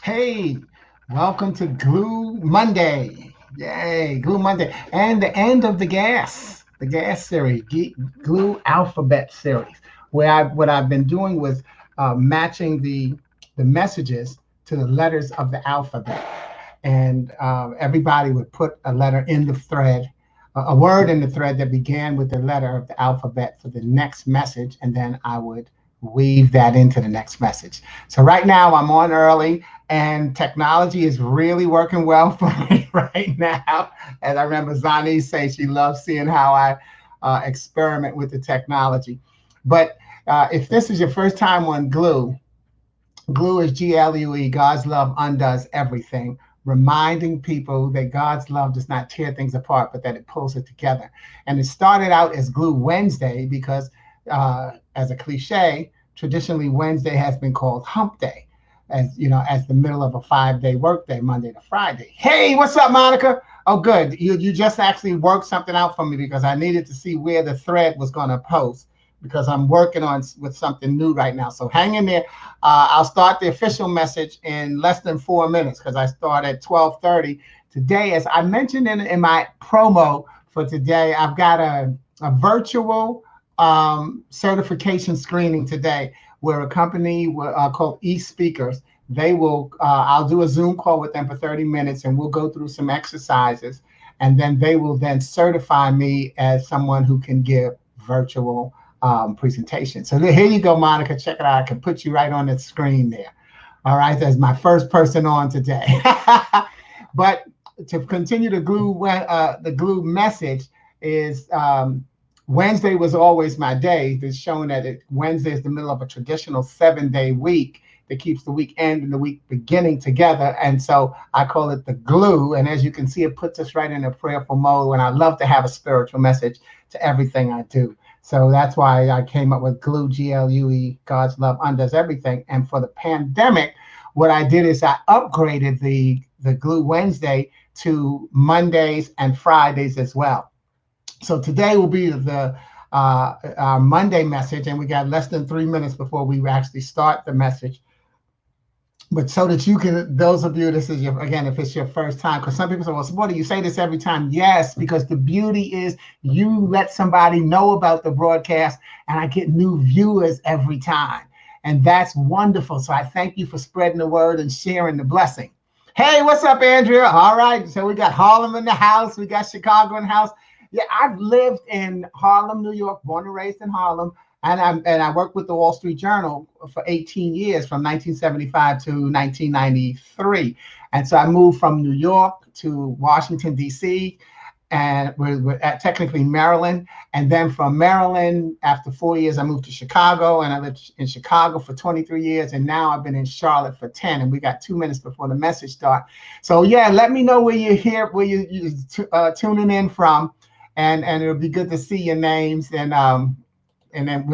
Hey, welcome to Glue Monday. Yay, Glue Monday. And the end of the gas series, Glue Alphabet series, where what I've been doing was matching the messages to the letters of the alphabet. And everybody would put a letter in the thread, a word in the thread that began with the letter of the alphabet for the next message, and then I would weave that into the next message. So right now I'm on early, and technology is really working well for me right now. And I remember Zani say she loves seeing how I experiment with the technology. But if this is your first time on Glue, Glue is GLUE. God's love undoes everything, reminding people that God's love does not tear things apart, but that it pulls it together. And it started out as Glue Wednesday because, as a cliche, traditionally Wednesday has been called Hump Day, as you know, as the middle of a 5-day workday, Monday to Friday. Hey, what's up, Monica? Oh, good. You just actually worked something out for me because I needed to see where the thread was going to post because I'm working on with something new right now. So hang in there. I'll start the official message in less than 4 minutes because I start at 12:30 today. As I mentioned in my promo for today, I've got a virtual certification screening today where a company called eSpeakers, they will, I'll do a Zoom call with them for 30 minutes and we'll go through some exercises. And then they will then certify me as someone who can give virtual presentation. So here you go, Monica. Check it out. I can put you right on the screen there. All right, that's my first person on today. But to continue the glue message is Wednesday was always my day. It's showing that Wednesday is the middle of a traditional 7-day week that keeps the weekend and the week beginning together. And so I call it the glue. And as you can see, it puts us right in a prayerful mode. And I love to have a spiritual message to everything I do. So that's why I came up with Glue, GLUE, God's love undoes everything. And for the pandemic, what I did is I upgraded the Glue Wednesday to Mondays and Fridays as well. So today will be our Monday message, and we got less than 3 minutes before we actually start the message. But so that you can, those of you, this is your, again, if it's your first time, because some people say, well, Sporty, you say this every time. Yes, because the beauty is you let somebody know about the broadcast and I get new viewers every time. And that's wonderful. So I thank you for spreading the word and sharing the blessing. Hey, what's up, Andrea? All right. So we got Harlem in the house. We got Chicago in the house. Yeah, I've lived in Harlem, New York, born and raised in Harlem. And I worked with the Wall Street Journal for 18 years, from 1975 to 1993. And so I moved from New York to Washington, D.C., and we're at technically Maryland. And then from Maryland, after 4 years, I moved to Chicago, and I lived in Chicago for 23 years. And now I've been in Charlotte for 10. And we got 2 minutes before the message start. So yeah, let me know where you're here, where you're tuning in from, and it'll be good to see your names. And then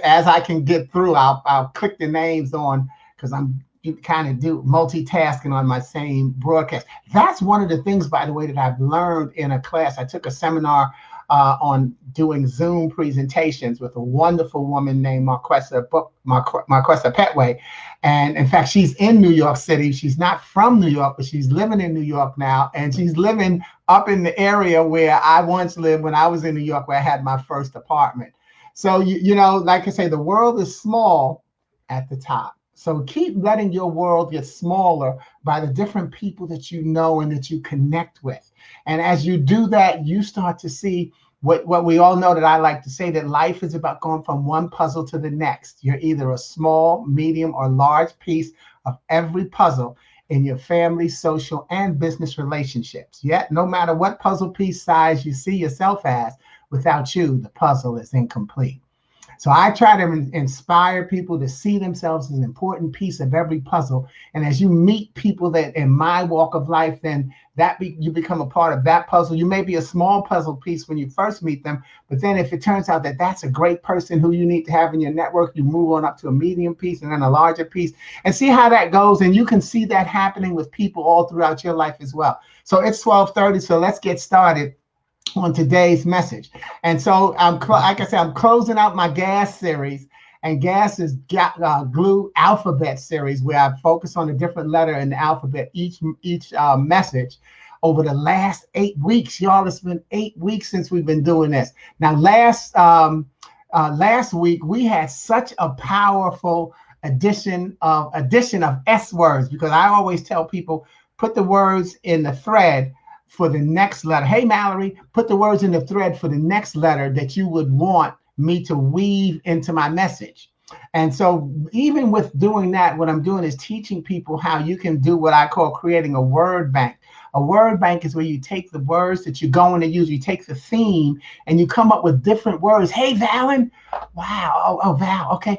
as I can get through, I'll click the names on, because I'm kind of do multitasking on my same broadcast. That's one of the things, by the way, that I've learned in a class. I took a seminar on doing Zoom presentations with a wonderful woman named Marquessa Petway. And in fact, she's in New York City. She's not from New York, but she's living in New York now. And she's living up in the area where I once lived when I was in New York, where I had my first apartment. So, you know, like I say, the world is small at the top. So keep letting your world get smaller by the different people that you know and that you connect with. And as you do that, you start to see what we all know, that I like to say, that life is about going from one puzzle to the next. You're either a small, medium, or large piece of every puzzle in your family, social, and business relationships. Yet, no matter what puzzle piece size you see yourself as, without you, the puzzle is incomplete. So I try to inspire people to see themselves as an important piece of every puzzle. And as you meet people that in my walk of life, then you become a part of that puzzle. You may be a small puzzle piece when you first meet them, but then if it turns out that that's a great person who you need to have in your network, you move on up to a medium piece and then a larger piece, and see how that goes. And you can see that happening with people all throughout your life as well. So it's 12:30, so let's get started on today's message. And so like I said, I'm closing out my gas series, And gas is glue alphabet series, where I focus on a different letter in the alphabet each message over the last 8 weeks. Y'all, it's been 8 weeks since we've been doing this. Now, last week we had such a powerful addition of S words, because I always tell people, put the words in the thread for the next letter. Hey, Mallory, put the words in the thread for the next letter that you would want me to weave into my message. And so even with doing that, what I'm doing is teaching people how you can do what I call creating a word bank. A word bank is where you take the words that you're going to use, you take the theme, and you come up with different words. Hey, Valen. Wow. Oh, Val. Okay.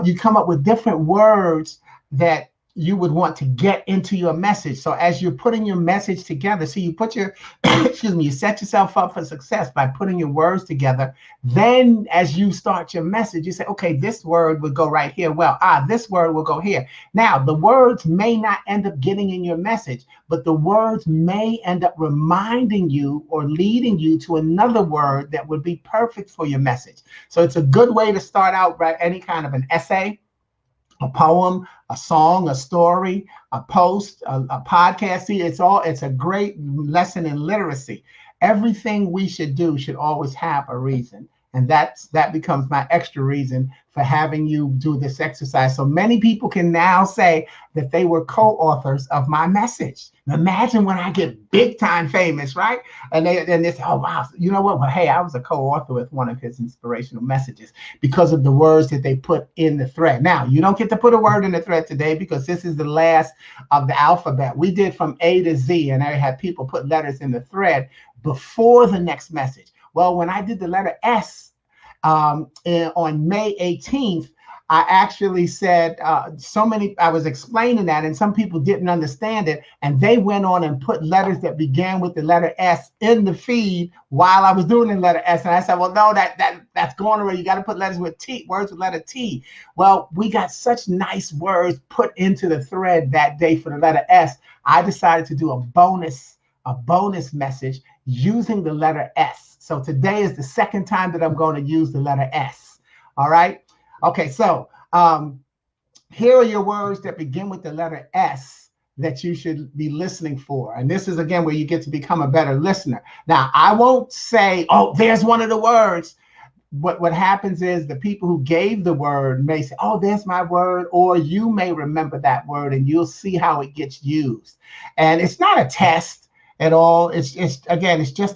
You come up with different words that you would want to get into your message. So as you're putting your message together, so you put your, excuse me, you set yourself up for success by putting your words together. Then as you start your message, you say, okay, this word would go right here. Well, this word will go here. Now, the words may not end up getting in your message, but the words may end up reminding you or leading you to another word that would be perfect for your message. So it's a good way to start out, right? Any kind of an essay, a poem, a song, a story, a post, a podcast. See, it's a great lesson in literacy. Everything we should do should always have a reason. And that becomes my extra reason for having you do this exercise. So many people can now say that they were co-authors of my message. Imagine when I get big time famous, right? And they say, oh, wow, you know what? Well, hey, I was a co-author with one of his inspirational messages because of the words that they put in the thread. Now, you don't get to put a word in the thread today because this is the last of the alphabet. We did from A to Z, and I had people put letters in the thread before the next message. Well, when I did the letter S on May 18th, I actually said I was explaining that, and some people didn't understand it, and they went on and put letters that began with the letter S in the feed while I was doing the letter S. And I said, well, no, that's going already. You got to put words with letter T. Well, we got such nice words put into the thread that day for the letter S. I decided to do a bonus message using the letter S. So today is the second time that I'm going to use the letter S. All right. Okay. So here are your words that begin with the letter S that you should be listening for. And this is, again, where you get to become a better listener. Now, I won't say, oh, there's one of the words. What happens is the people who gave the word may say, oh, there's my word, or you may remember that word and you'll see how it gets used. And it's not a test at all. It's just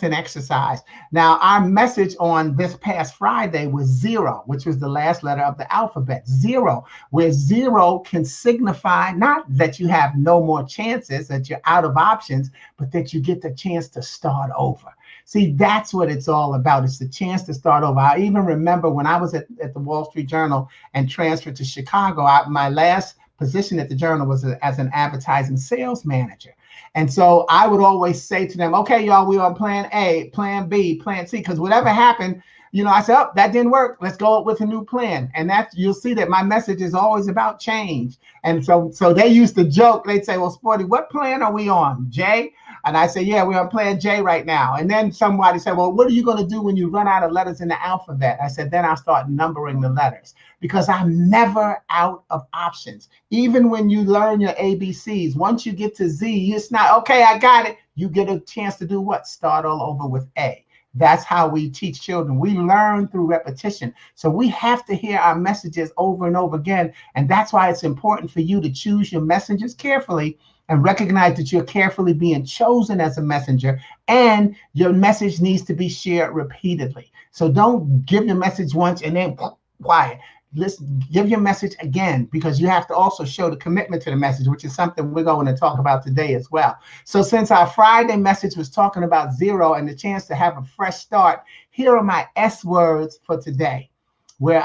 an exercise. Now, our message on this past Friday was 0, which was the last letter of the alphabet, 0, where 0 can signify not that you have no more chances, that you're out of options, but that you get the chance to start over. See, that's what it's all about. It's the chance to start over. I even remember when I was at the Wall Street Journal and transferred to Chicago, my last position at the Journal was as an advertising sales manager. And so I would always say to them, okay, y'all, we're on plan A, plan B, plan C, because whatever happened, I said, oh, that didn't work. Let's go up with a new plan. And you'll see that my message is always about change. And so they used to joke. They'd say, well, Sporty, what plan are we on, J? And I say, yeah, we're on plan J right now. And then somebody said, well, what are you going to do when you run out of letters in the alphabet? I said, then I'll start numbering the letters, because I'm never out of options. Even when you learn your ABCs, once you get to Z, it's not, okay, I got it. You get a chance to do what? Start all over with A. That's how we teach children. We learn through repetition. So we have to hear our messages over and over again. And that's why it's important for you to choose your messengers carefully and recognize that you're carefully being chosen as a messenger, and your message needs to be shared repeatedly. So don't give your message once and then quiet. Listen, give your message again, because you have to also show the commitment to the message, which is something we're going to talk about today as well. So since our Friday message was talking about 0 and the chance to have a fresh start, here are my S words for today. Where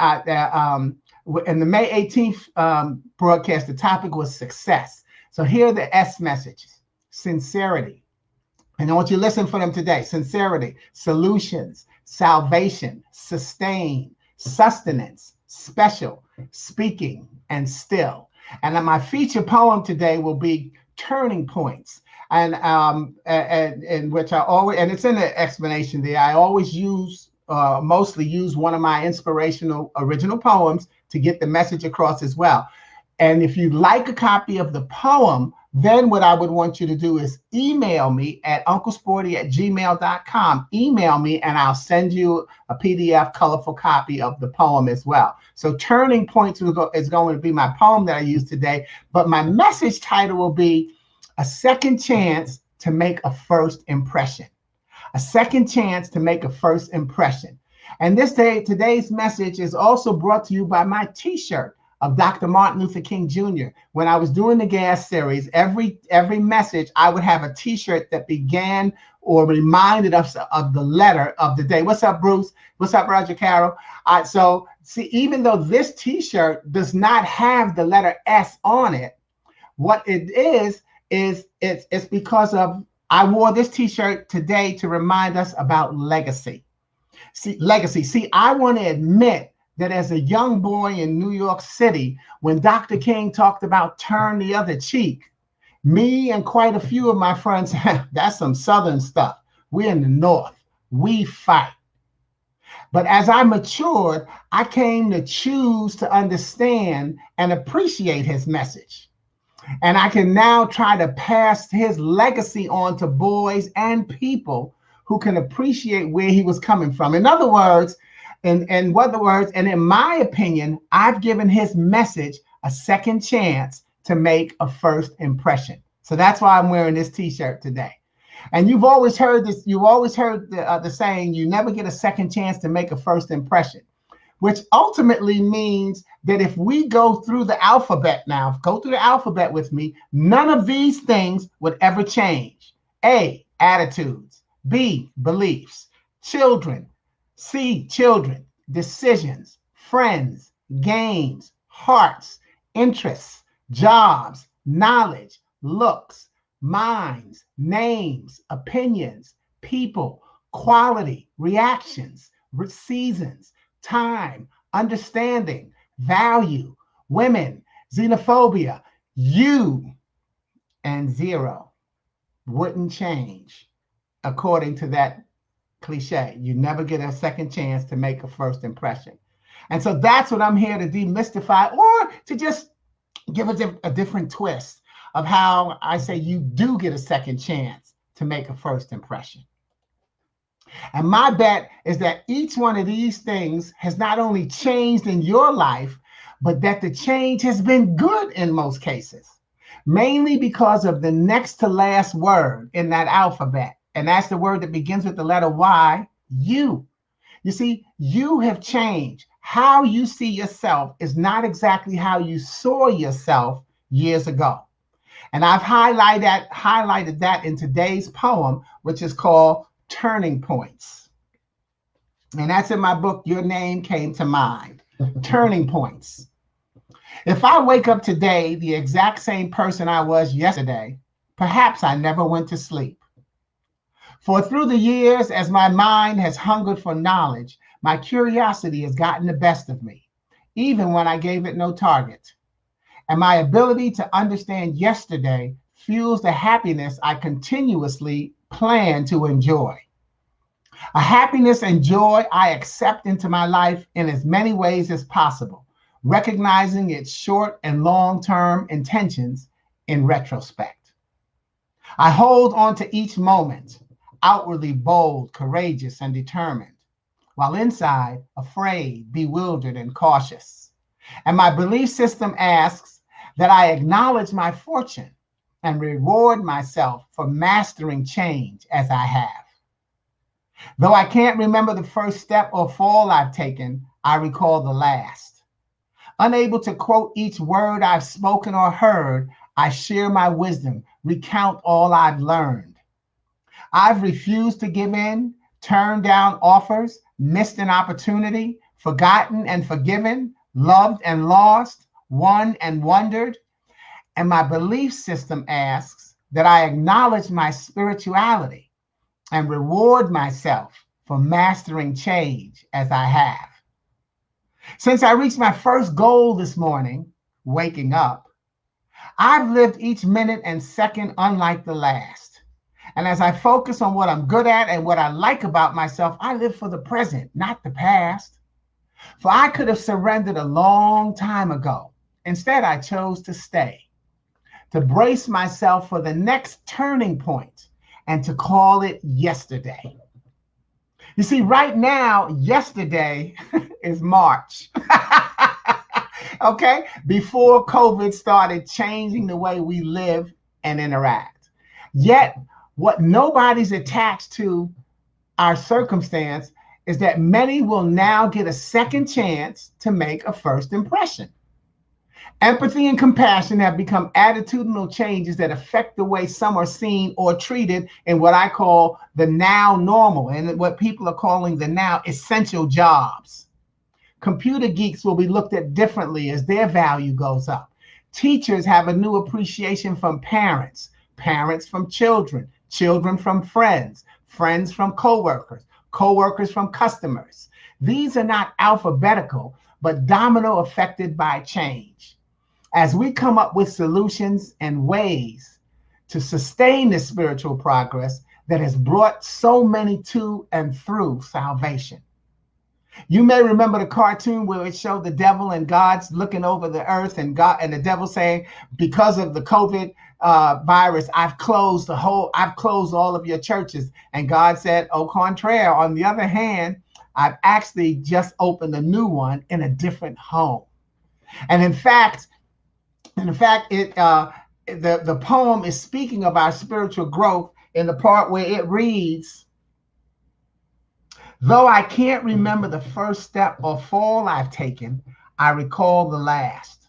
in the May 18th broadcast, the topic was success. So here are the S messages: sincerity. And I want you to listen for them today. Sincerity, solutions, salvation, sustain, sustenance, special, speaking, and still. And then my feature poem today will be Turning Points. And which I always, and it's in the explanation there, I always mostly use one of my inspirational original poems to get the message across as well. And if you'd like a copy of the poem, then what I would want you to do is email me at unclesporty@gmail.com. Email me and I'll send you a PDF colorful copy of the poem as well. So Turning Points is going to be my poem that I use today, but my message title will be A Second Chance to Make a First Impression. A second chance to make a first impression. And today's message is also brought to you by my t-shirt of Dr. Martin Luther King Jr. When I was doing the Gas series, every message, I would have a t-shirt that began or reminded us of the letter of the day. What's up, Bruce? What's up, Roger Carroll? So see, even though this t-shirt does not have the letter S on it, what it is it's because of I wore this t-shirt today to remind us about legacy. Legacy. See, I want to admit that as a young boy in New York City, when Dr. King talked about turn the other cheek, me and quite a few of my friends, that's some Southern stuff. We're in the North. We fight. But as I matured, I came to choose to understand and appreciate his message. And I can now try to pass his legacy on to boys and people who can appreciate where he was coming from. In other words, and in my opinion, I've given his message a second chance to make a first impression. So that's why I'm wearing this t-shirt today. And you've always heard this. You've always heard the saying, you never get a second chance to make a first impression, which ultimately means that if we go through the alphabet now, go through the alphabet with me, none of these things would ever change. A, attitudes. B, beliefs. Children. C, children. Decisions. Friends. Games. Hearts. Interests. Jobs. Knowledge. Looks. Minds. Names. Opinions. People. Quality. Reactions. Seasons. Time. Understanding. Value. Women. Xenophobia. You. And zero wouldn't change. According to that cliche, you never get a second chance to make a first impression. And so that's what I'm here to demystify, or to just give a different twist of how I say you do get a second chance to make a first impression. And my bet is that each one of these things has not only changed in your life, but that the change has been good in most cases, mainly because of the next to last word in that alphabet. And that's the word that begins with the letter Y, you. You see, you have changed. How you see yourself is not exactly how you saw yourself years ago. And I've highlighted that in today's poem, which is called Turning Points. And that's in my book, Your Name Came to Mind. Turning Points. If I wake up today the exact same person I was yesterday, perhaps I never went to sleep. For through the years, as my mind has hungered for knowledge, my curiosity has gotten the best of me, even when I gave it no target. And my ability to understand yesterday fuels the happiness I continuously plan to enjoy. A happiness and joy I accept into my life in as many ways as possible, recognizing its short and long-term intentions in retrospect. I hold on to each moment, outwardly bold, courageous, and determined, while inside afraid, bewildered, and cautious. And my belief system asks that I acknowledge my fortune and reward myself for mastering change as I have. Though I can't remember the first step or fall I've taken, I recall the last. Unable to quote each word I've spoken or heard, I share my wisdom, recount all I've learned. I've refused to give in, turned down offers, missed an opportunity, forgotten and forgiven, loved and lost, won and wondered. And my belief system asks that I acknowledge my spirituality and reward myself for mastering change as I have. Since I reached my first goal this morning, waking up, I've lived each minute and second unlike the last. And as I focus on what I'm good at and what I like about myself, I live for the present, not the past. For I could have surrendered a long time ago. Instead, I chose to stay, to brace myself for the next turning point, and to call it yesterday. You see, right now, yesterday is March. Okay? Before COVID started changing the way we live and interact. Yet, what nobody's attached to our circumstance is that many will now get a second chance to make a first impression. Empathy and compassion have become attitudinal changes that affect the way some are seen or treated in what I call the now normal and what people are calling the now essential jobs. Computer geeks will be looked at differently as their value goes up. Teachers have a new appreciation from parents, parents from children, children from friends, friends from coworkers, coworkers from customers. These are not alphabetical, but domino affected by change. As we come up with solutions and ways to sustain this spiritual progress that has brought so many to and through salvation. You may remember the cartoon where it showed the devil and God's looking over the earth, and God and the devil saying, because of the COVID virus, I've closed all of your churches. And God said, au contraire, on the other hand, I've actually just opened a new one in a different home. And in fact, the poem is speaking of our spiritual growth in the part where it reads, though I can't remember the first step or fall I've taken, I recall the last.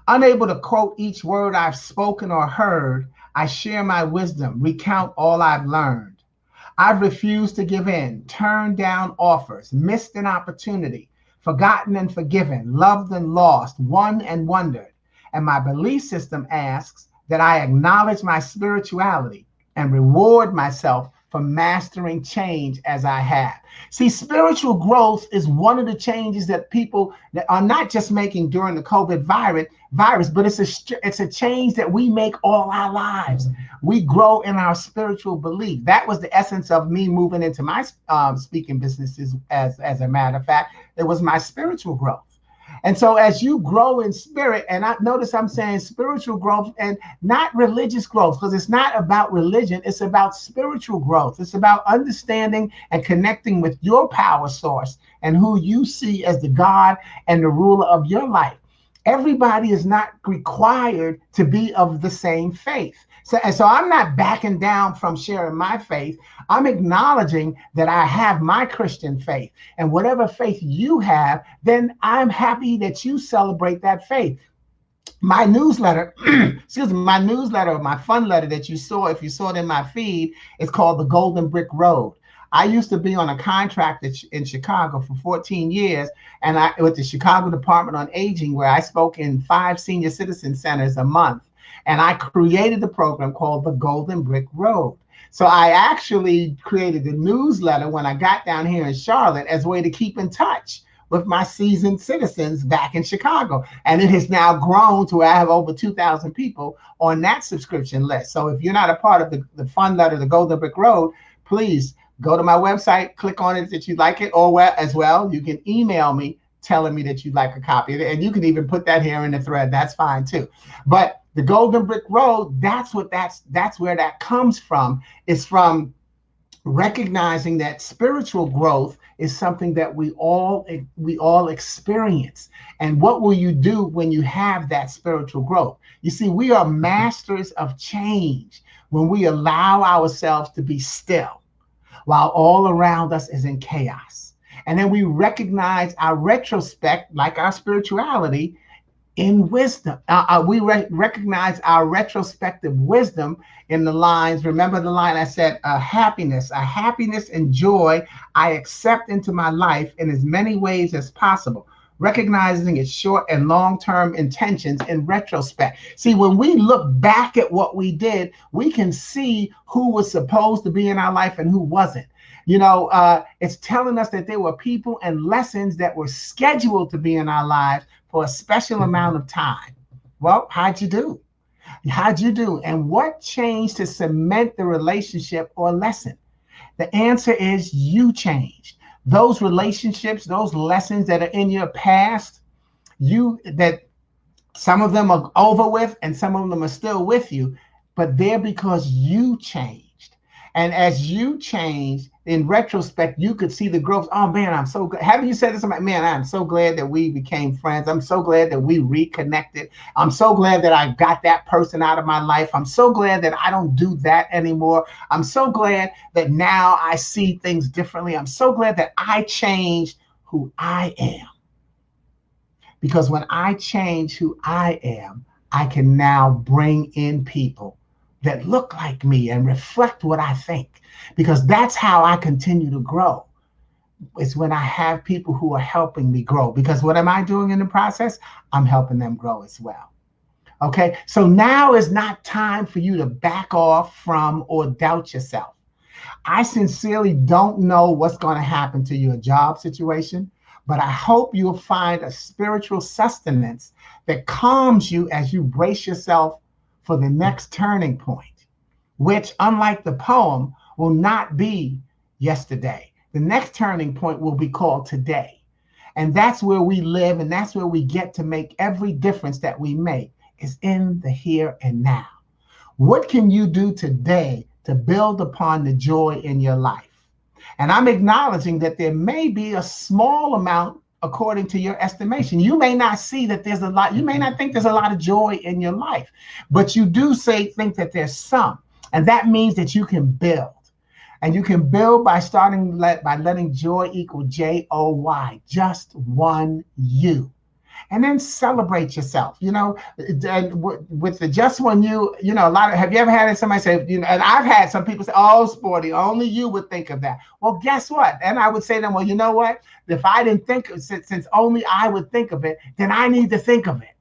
Unable to quote each word I've spoken or heard, I share my wisdom, recount all I've learned. I've refused to give in, turned down offers, missed an opportunity, forgotten and forgiven, loved and lost, won and wondered. And my belief system asks that I acknowledge my spirituality and reward myself for mastering change as I have. See, spiritual growth is one of the changes that people that are not just making during the COVID virus, but it's a change that we make all our lives. We grow in our spiritual belief. That was the essence of me moving into my speaking businesses. As a matter of fact, it was my spiritual growth. And so as you grow in spirit, and I notice I'm saying spiritual growth and not religious growth, because it's not about religion, it's about spiritual growth. It's about understanding and connecting with your power source and who you see as the God and the ruler of your life. Everybody is not required to be of the same faith. So I'm not backing down from sharing my faith. I'm acknowledging that I have my Christian faith, and whatever faith you have, then I'm happy that you celebrate that faith. My newsletter, my fun letter that you saw, if you saw it in my feed, is called The Golden Brick Road. I used to be on a contract in Chicago for 14 years, and with the Chicago Department on Aging, where I spoke in 5 senior citizen centers a month. And I created the program called The Golden Brick Road. So I actually created a newsletter when I got down here in Charlotte as a way to keep in touch with my seasoned citizens back in Chicago. And it has now grown to where I have over 2,000 people on that subscription list. So if you're not a part of the fun letter, The Golden Brick Road, please go to my website, click on it that you like it, or as well, you can email me telling me that you'd like a copy of it. And you can even put that here in the thread. That's fine too. But the Golden Brick Road, that's where that comes from. It's from recognizing that spiritual growth is something that we all experience. And what will you do when you have that spiritual growth? You see, we are masters of change when we allow ourselves to be still while all around us is in chaos. And then we recognize our retrospect, like our spirituality, in wisdom. We recognize our retrospective wisdom in the lines. Remember the line I said, happiness and joy I accept into my life in as many ways as possible, recognizing its short and long-term intentions in retrospect. See, when we look back at what we did, we can see who was supposed to be in our life and who wasn't. It's telling us that there were people and lessons that were scheduled to be in our lives for a special amount of time. Well, how'd you do? And what changed to cement the relationship or lesson? The answer is you changed. those relationships, those lessons that are in your past, that some of them are over with and some of them are still with you, but they're because you changed. And as you changed, in retrospect, you could see the growth. Oh man, I'm so good. Haven't you said this? I'm like, man, I'm so glad that we became friends. I'm so glad that we reconnected. I'm so glad that I got that person out of my life. I'm so glad that I don't do that anymore. I'm so glad that now I see things differently. I'm so glad that I changed who I am. Because when I change who I am, I can now bring in people that look like me and reflect what I think. Because that's how I continue to grow. It's when I have people who are helping me grow. Because what am I doing in the process? I'm helping them grow as well. Okay, so now is not time for you to back off from or doubt yourself. I sincerely don't know what's going to happen to your job situation, but I hope you'll find a spiritual sustenance that calms you as you brace yourself for the next turning point, which, unlike the poem, will not be yesterday. The next turning point will be called today. And that's where we live, and that's where we get to make every difference that we make, is in the here and now. What can you do today to build upon the joy in your life? And I'm acknowledging that there may be a small amount according to your estimation. You may not see that there's a lot, you may not think there's a lot of joy in your life, but you do think that there's some. And that means that you can build. And you can build by by letting joy equal JOY, just one you. And then celebrate yourself, and with the just one have you ever had somebody say, and I've had some people say, oh, Sporty, only you would think of that. Well, guess what? And I would say to them, well, you know what? If I didn't think, since only I would think of it, then I need to think of it.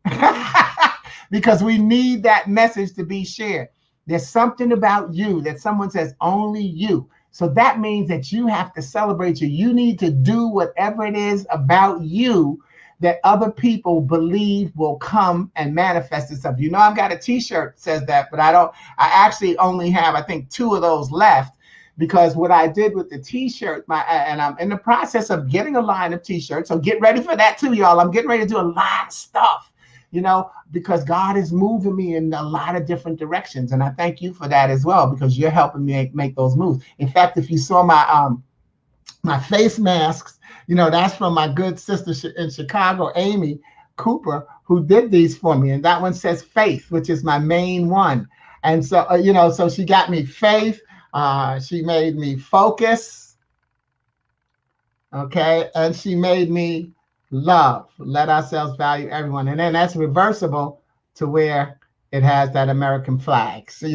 Because we need that message to be shared. There's something about you that someone says, only you. So that means that you have to celebrate you. You need to do whatever it is about you that other people believe will come and manifest itself. I've got a t-shirt that says that, but I actually only have, I think, 2 of those left, because what I did with the t-shirt, and I'm in the process of getting a line of t-shirts. So get ready for that too, y'all. I'm getting ready to do a lot of stuff, because God is moving me in a lot of different directions. And I thank you for that as well, because you're helping me make those moves. In fact, if you saw my face masks, that's from my good sister in Chicago, Amy Cooper, who did these for me. And that one says faith, which is my main one. And so, so she got me faith. She made me focus. Okay. And she made me love. Let ourselves value everyone. And then that's reversible to where it has that American flag. So,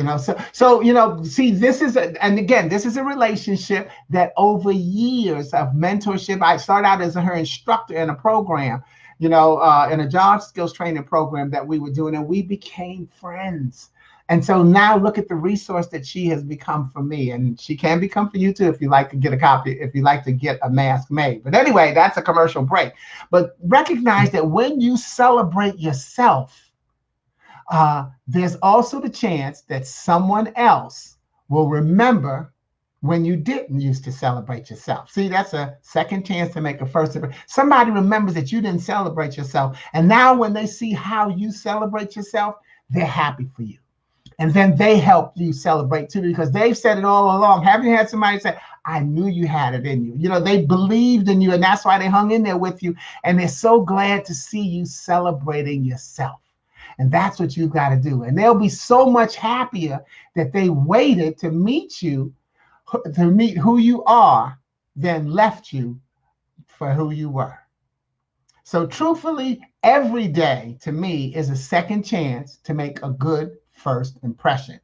see, this is a relationship that over years of mentorship, I started out as her instructor in a program, in a job skills training program that we were doing, and we became friends. And so now look at the resource that she has become for me, and she can become for you too if you like to get a copy, if you like to get a mask made. But anyway, that's a commercial break. But recognize that when you celebrate yourself, there's also the chance that someone else will remember when you didn't used to celebrate yourself. See, that's a second chance to make a first. Somebody remembers that you didn't celebrate yourself. And now when they see how you celebrate yourself, they're happy for you. And then they help you celebrate too, because they've said it all along. Haven't you had somebody say, I knew you had it in you? They believed in you, and that's why they hung in there with you. And they're so glad to see you celebrating yourself. And that's what you've got to do. And they'll be so much happier that they waited to meet you, to meet who you are, than left you for who you were. So truthfully, every day to me is a second chance to make a good first impression.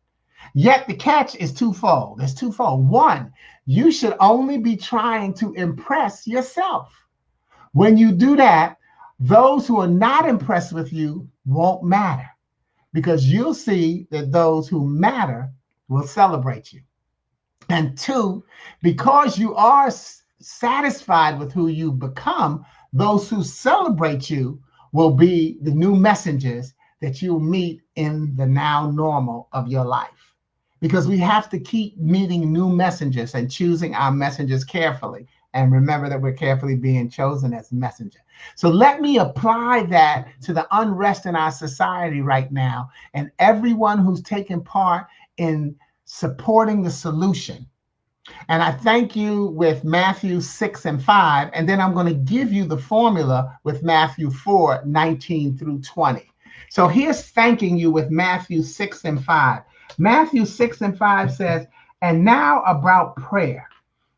Yet the catch is twofold. It's twofold. One, you should only be trying to impress yourself. When you do that, those who are not impressed with you won't matter, because you'll see that those who matter will celebrate you. And 2, because you are satisfied with who you become, those who celebrate you will be the new messengers that you'll meet in the now normal of your life. Because we have to keep meeting new messengers and choosing our messengers carefully And remember that we're carefully being chosen as messenger. So let me apply that to the unrest in our society right now, and everyone who's taking part in supporting the solution. And I thank you with Matthew 6 and 5. And then I'm going to give you the formula with Matthew 4, 19 through 20. So here's thanking you with Matthew 6 and 5. Matthew 6 and 5 says, and now about prayer.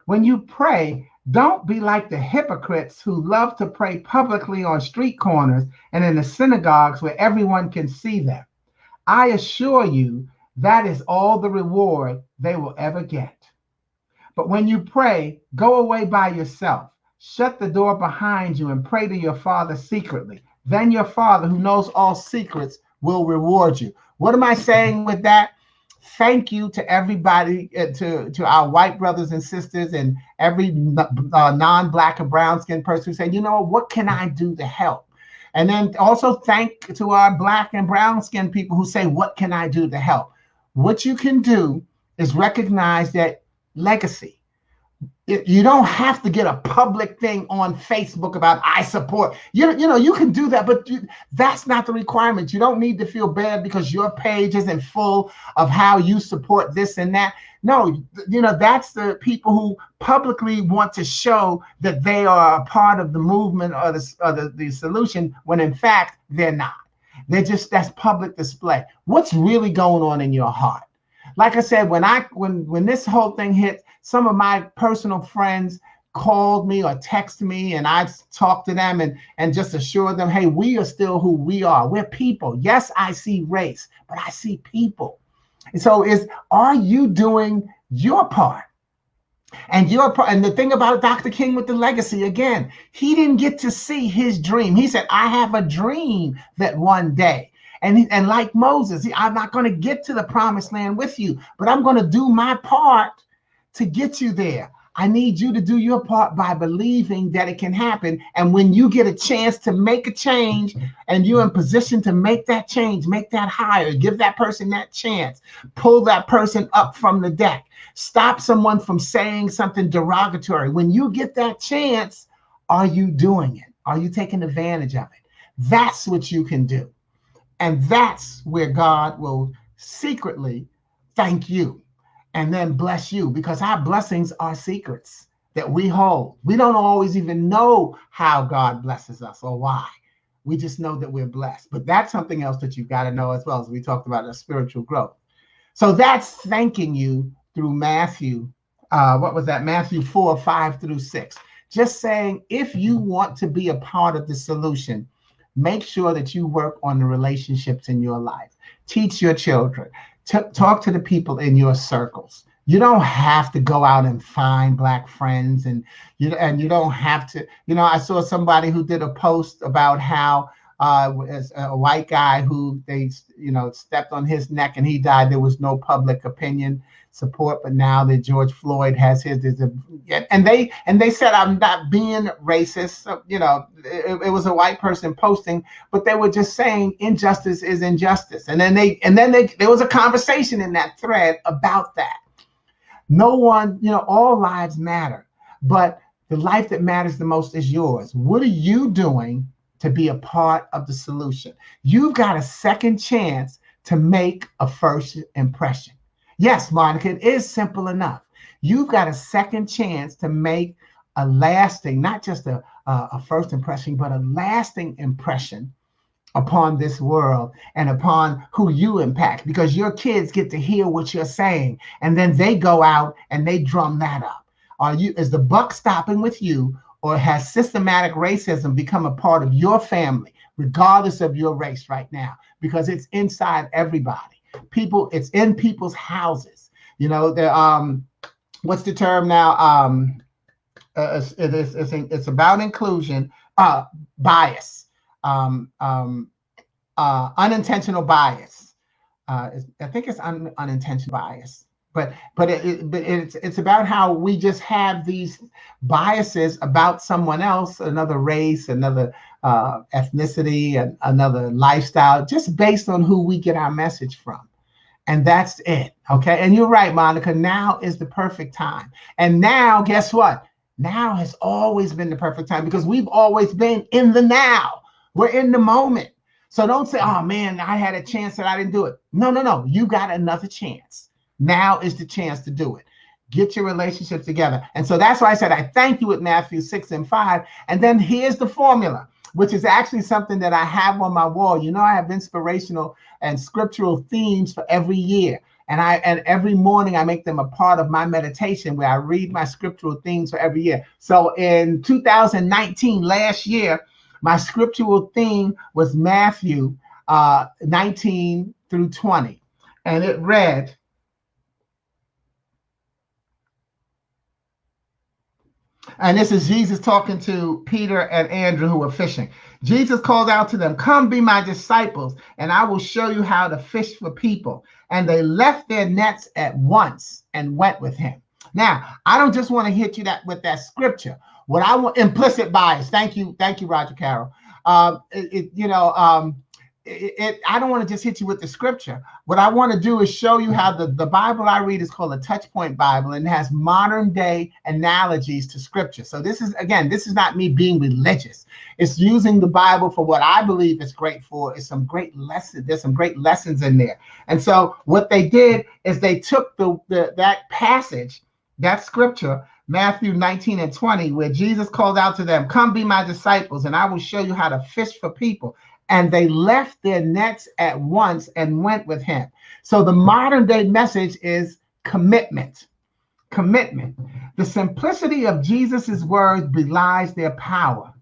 When you pray, don't be like the hypocrites who love to pray publicly on street corners and in the synagogues where everyone can see them. I assure you, that is all the reward they will ever get. But when you pray, go away by yourself, shut the door behind you, and pray to your Father secretly. Then your Father, who knows all secrets, will reward you. What am I saying with that? Thank you to everybody, to our white brothers and sisters, and every non-black or brown-skinned person who said, you know, what can I do to help? And then also thank to our black and brown-skinned people who say, what can I do to help? What you can do is recognize that legacy. You don't have to get a public thing on Facebook about I support. You know, you can do that, but that's not the requirement. You don't need to feel bad because your page isn't full of how you support this and that. No, you know, that's the people who publicly want to show that they are a part of the movement or the solution, when in fact they're not. They're just, that's public display. What's really going on in your heart? Like I said, when this whole thing hit, some of my personal friends called me or texted me, and I talked to them and just assured them, hey, we are still who we are. We're people. Yes, I see race, but I see people. And so are you doing your part? And the thing about Dr. King with the legacy, again, he didn't get to see his dream. He said, I have a dream that one day. And like Moses, I'm not going to get to the promised land with you, but I'm going to do my part to get you there. I need you to do your part by believing that it can happen. And when you get a chance to make a change and you're in position to make that change, make that hire, give that person that chance, pull that person up from the deck, stop someone from saying something derogatory. When you get that chance, are you doing it? Are you taking advantage of it? That's what you can do. And that's where God will secretly thank you and then bless you, because our blessings are secrets that we hold. We don't always even know how God blesses us or why. We just know that we're blessed. But that's something else that you've got to know as well, as we talked about the spiritual growth. So that's thanking you through Matthew. What was that? Matthew 4, 5 through 6. Just saying, if you want to be a part of the solution, make sure that you work on the relationships in your life. Teach your children. Talk to the people in your circles. You don't have to go out and find black friends, and you don't have to. You know, I saw somebody who did a post about how as a white guy who they stepped on his neck and he died. There was no public opinion support, but now that George Floyd has his, and they said, I'm not being racist. So, it was a white person posting, but they were just saying injustice is injustice. And then there was a conversation in that thread about that. No one, all lives matter, but the life that matters the most is yours. What are you doing to be a part of the solution? You've got a second chance to make a first impression. Yes, Monica, it is simple enough. You've got a second chance to make a lasting, not just a first impression, but a lasting impression upon this world and upon who you impact, because your kids get to hear what you're saying, and then they go out and they drum that up. Is the buck stopping with you, or has systematic racism become a part of your family, regardless of your race right now? Because it's inside everybody. It's in people's houses. What's the term now? It's about inclusion, bias, unintentional bias. I think it's unintentional bias. But it's about how we just have these biases about someone else, another race, another ethnicity, and another lifestyle, just based on who we get our message from. And that's it. Okay. And you're right, Monica. Now is the perfect time. And now, guess what? Now has always been the perfect time because we've always been in the now. We're in the moment. So don't say, oh man, I had a chance that I didn't do it. No, no, no. You got another chance. Now is the chance to do it. Get your relationships together. And so that's why I said I thank you with Matthew 6 and 5. And then here's the formula, which is actually something that I have on my wall. You know, I have inspirational and scriptural themes for every year. And every morning I make them a part of my meditation where I read my scriptural themes for every year. So in 2019, last year, my scriptural theme was Matthew 19 through 20. And it read, and this is Jesus talking to Peter and Andrew who were fishing. Jesus called out to them, come be my disciples, and I will show you how to fish for people. And they left their nets at once and went with him. Now, I don't just want to hit you with that scripture. What I want, implicit bias. Thank you, Roger Carroll. I don't want to just hit you with the scripture. What I want to do is show you how the Bible I read is called a touch point Bible, and it has modern day analogies to scripture. So this is not me being religious. It's using the Bible for what I believe it's great for. It's some great lessons. There's some great lessons in there. And so what they did is they took that passage, that scripture, Matthew 19 and 20, where Jesus called out to them, come be my disciples, and I will show you how to fish for people. And they left their nets at once and went with him. So the modern day message is commitment. Commitment. The simplicity of Jesus's words belies their power.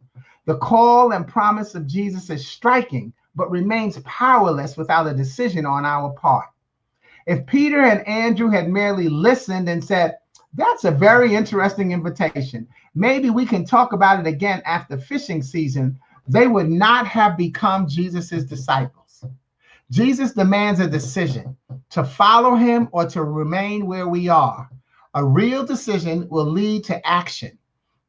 The call and promise of Jesus is striking, but remains powerless without a decision on our part. If Peter and Andrew had merely listened and said, that's a very interesting invitation, maybe we can talk about it again after fishing season, they would not have become Jesus's disciples. Jesus demands a decision to follow him or to remain where we are. A real decision will lead to action.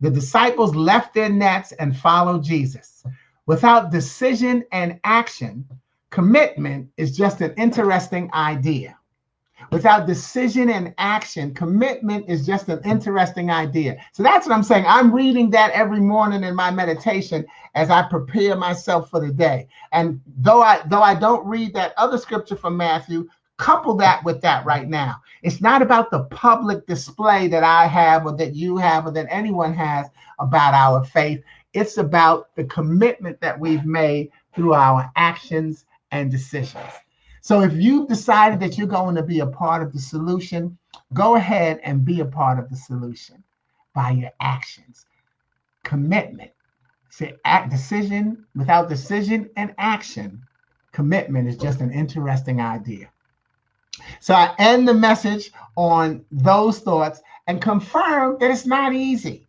The disciples left their nets and followed Jesus. Without decision and action, commitment is just an interesting idea. Without decision and action, commitment is just an interesting idea. So that's what I'm saying. I'm reading that every morning in my meditation as I prepare myself for the day. And though I don't read that other scripture from Matthew, couple that with that right now. It's not about the public display that I have or that you have or that anyone has about our faith. It's about the commitment that we've made through our actions and decisions. So if you've decided that you're going to be a part of the solution, go ahead and be a part of the solution by your actions. Commitment. Say decision. Without decision and action, commitment is just an interesting idea. So I end the message on those thoughts and confirm that it's not easy.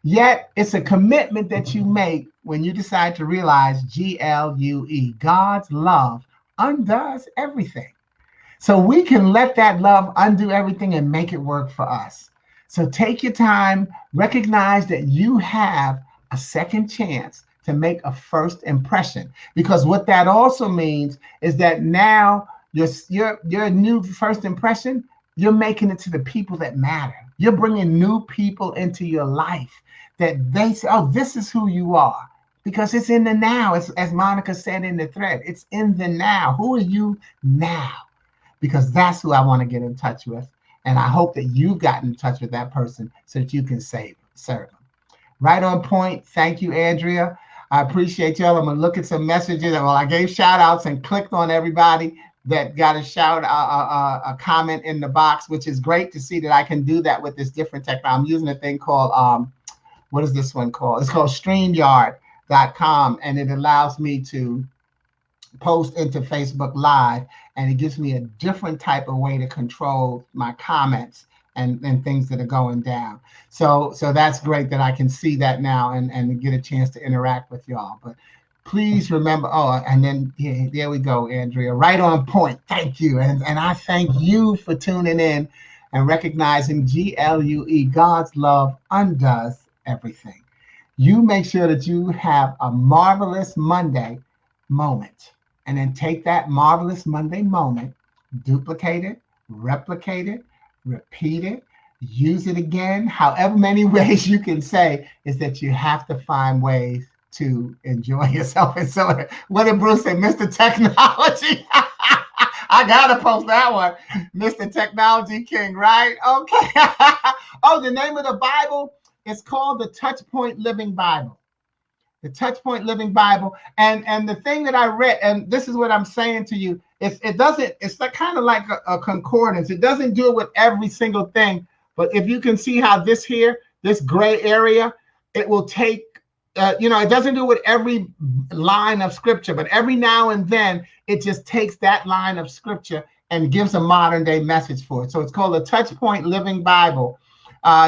Yet it's a commitment that you make when you decide to realize GLUE, God's love undoes everything. So we can let that love undo everything and make it work for us. So take your time, recognize that you have a second chance to make a first impression, because what that also means is that now your new first impression, you're making it to the people that matter. You're bringing new people into your life that they say, oh, this is who you are. Because it's in the now, as Monica said in the thread, it's in the now. Who are you now? Because that's who I want to get in touch with. And I hope that you've gotten in touch with that person so that you can serve them. Right on point. Thank you, Andrea. I appreciate y'all. I'm going to look at some messages. Well, I gave shout outs and clicked on everybody that got a comment in the box, which is great to see that I can do that with this different technology. I'm using a thing called, what is this one called? It's called StreamYard.com, and it allows me to post into Facebook Live, and it gives me a different type of way to control my comments and things that are going down. So that's great that I can see that now and get a chance to interact with y'all. But please remember, and then there we go, Andrea, right on point. Thank you. And I thank you for tuning in and recognizing GLUE, God's love undoes everything. You make sure that you have a marvelous Monday moment, and then take that marvelous Monday moment, duplicate it, replicate it, repeat it, use it again. However many ways you can say is that you have to find ways to enjoy yourself. And so, what did Bruce say? Mr. Technology. I gotta post that one, Mr. Technology King, right? Okay. Oh, the name of the Bible is called the Touchpoint Living Bible. The Touchpoint Living Bible. And the thing that I read, and this is what I'm saying to you, it's like, kind of like a concordance. It doesn't do it with every single thing, but if you can see how this gray area, it will take, it doesn't do it with every line of scripture, but every now and then it just takes that line of scripture and gives a modern day message for it. So it's called the Touchpoint Living Bible.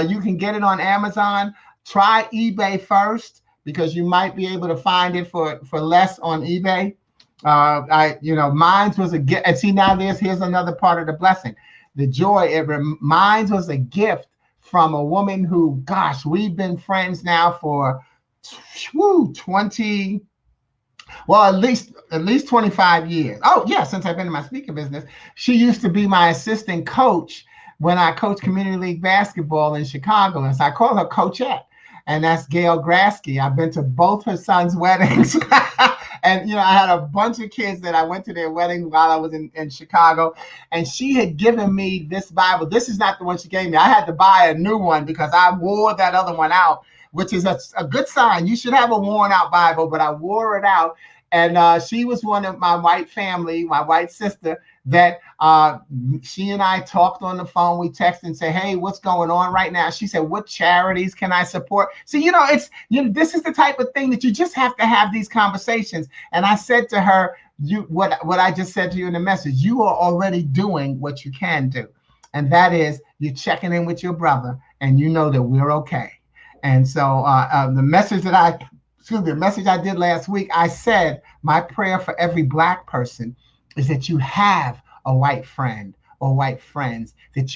You can get it on Amazon. Try eBay first, because you might be able to find it for less on eBay. Mine was a gift. And see, now here's another part of the blessing. The joy, mine was a gift from a woman who, gosh, we've been friends now for 20, well, at least 25 years. Oh, yeah, since I've been in my speaking business. She used to be my assistant coach when I coached community league basketball in Chicago. And so I call her Coachette. And that's Gail Grasky. I've been to both her sons' weddings. And, I had a bunch of kids that I went to their wedding while I was in Chicago. And she had given me this Bible. This is not the one she gave me. I had to buy a new one because I wore that other one out, which is a good sign. You should have a worn out Bible, but I wore it out. And she was one of my white family, my white sister, that she and I talked on the phone. We texted and said, hey, what's going on right now? She said, what charities can I support? So, this is the type of thing that you just have to have these conversations. And I said to her, what I just said to you in the message, you are already doing what you can do. And that is, you're checking in with your brother and you know that we're okay. And so the message I did last week, I said, my prayer for every Black person is that you have a white friend or white friends that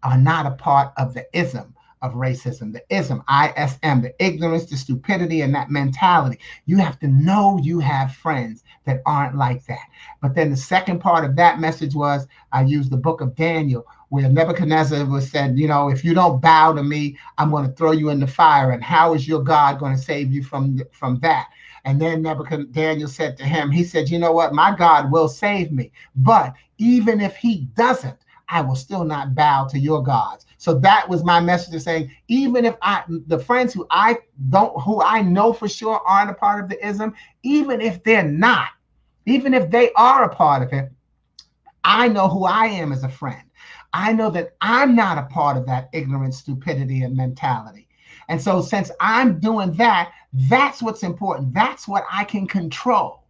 are not a part of the ism of racism, the ism, ISM, the ignorance, the stupidity, and that mentality. You have to know you have friends that aren't like that. But then the second part of that message was, I used the book of Daniel, where Nebuchadnezzar was said, if you don't bow to me, I'm going to throw you in the fire. And how is your God going to save you from that? And then Daniel said to him, he said, you know what? My God will save me. But even if he doesn't, I will still not bow to your gods. So that was my message of saying, even if the friends who I know for sure aren't a part of the ism, even if they're not, even if they are a part of it, I know who I am as a friend. I know that I'm not a part of that ignorance, stupidity, and mentality. And so since I'm doing that, that's what's important. That's what I can control.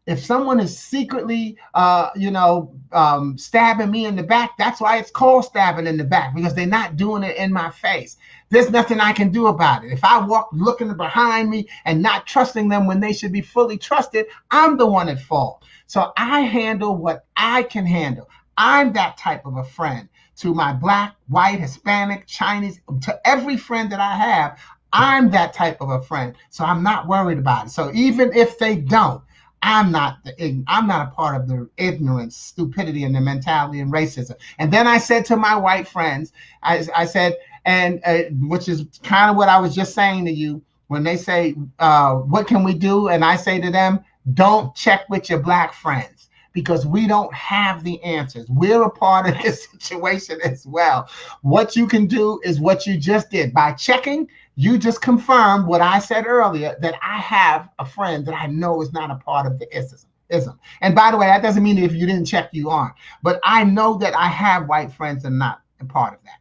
If someone is secretly, stabbing me in the back, that's why it's called stabbing in the back, because they're not doing it in my face. There's nothing I can do about it. If I walk looking behind me and not trusting them when they should be fully trusted, I'm the one at fault. So I handle what I can handle. I'm that type of a friend to my Black, white, Hispanic, Chinese, to every friend that I have. I'm that type of a friend. So I'm not worried about it. So even if they don't, I'm not a part of the ignorance, stupidity, and the mentality and racism. And then I said to my white friends, I said, and which is kind of what I was just saying to you, when they say, what can we do? And I say to them, don't check with your Black friends, because we don't have the answers. We're a part of this situation as well. What you can do is what you just did. By checking, you just confirmed what I said earlier, that I have a friend that I know is not a part of the ism. And by the way, that doesn't mean that if you didn't check, you aren't. But I know that I have white friends that are not a part of that.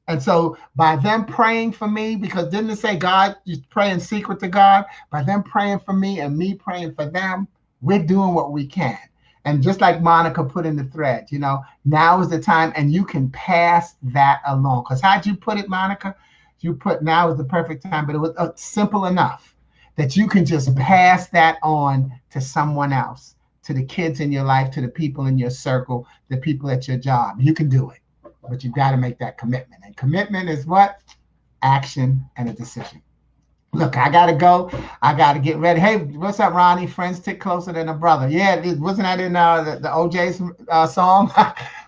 And so by them praying for me, because didn't it say God, you pray in secret to God? By them praying for me and me praying for them, we're doing what we can. And just like Monica put in the thread, now is the time, and you can pass that along. Because how'd you put it, Monica? You put now is the perfect time, but it was simple enough that you can just pass that on to someone else, to the kids in your life, to the people in your circle, the people at your job. You can do it, but you've got to make that commitment. And commitment is what? Action and a decision. Look, I got to go. I got to get ready. Hey, what's up, Ronnie? Friends stick closer than a brother. Yeah, wasn't that in the OJ's song?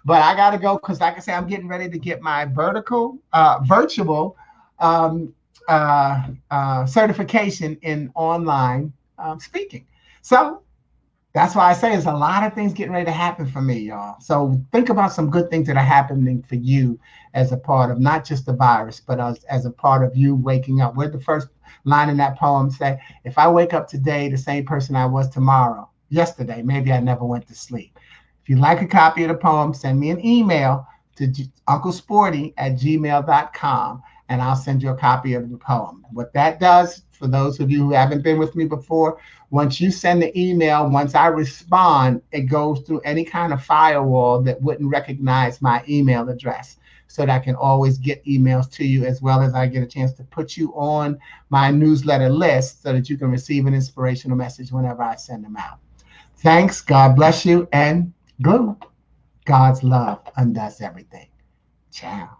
But I got to go because, like I say, I'm getting ready to get my virtual um, certification in online speaking. So that's why I say there's a lot of things getting ready to happen for me, y'all. So think about some good things that are happening for you as a part of not just the virus, but as a part of you waking up. Where the first line in that poem say, if I wake up today the same person I was yesterday, maybe I never went to sleep. If you'd like a copy of the poem, send me an email to unclesporty@gmail.com and I'll send you a copy of the poem. What that does, for those of you who haven't been with me before, once you send the email, once I respond, it goes through any kind of firewall that wouldn't recognize my email address so that I can always get emails to you, as well as I get a chance to put you on my newsletter list so that you can receive an inspirational message whenever I send them out. Thanks. God bless you. And glue. God's love undoes everything. Ciao.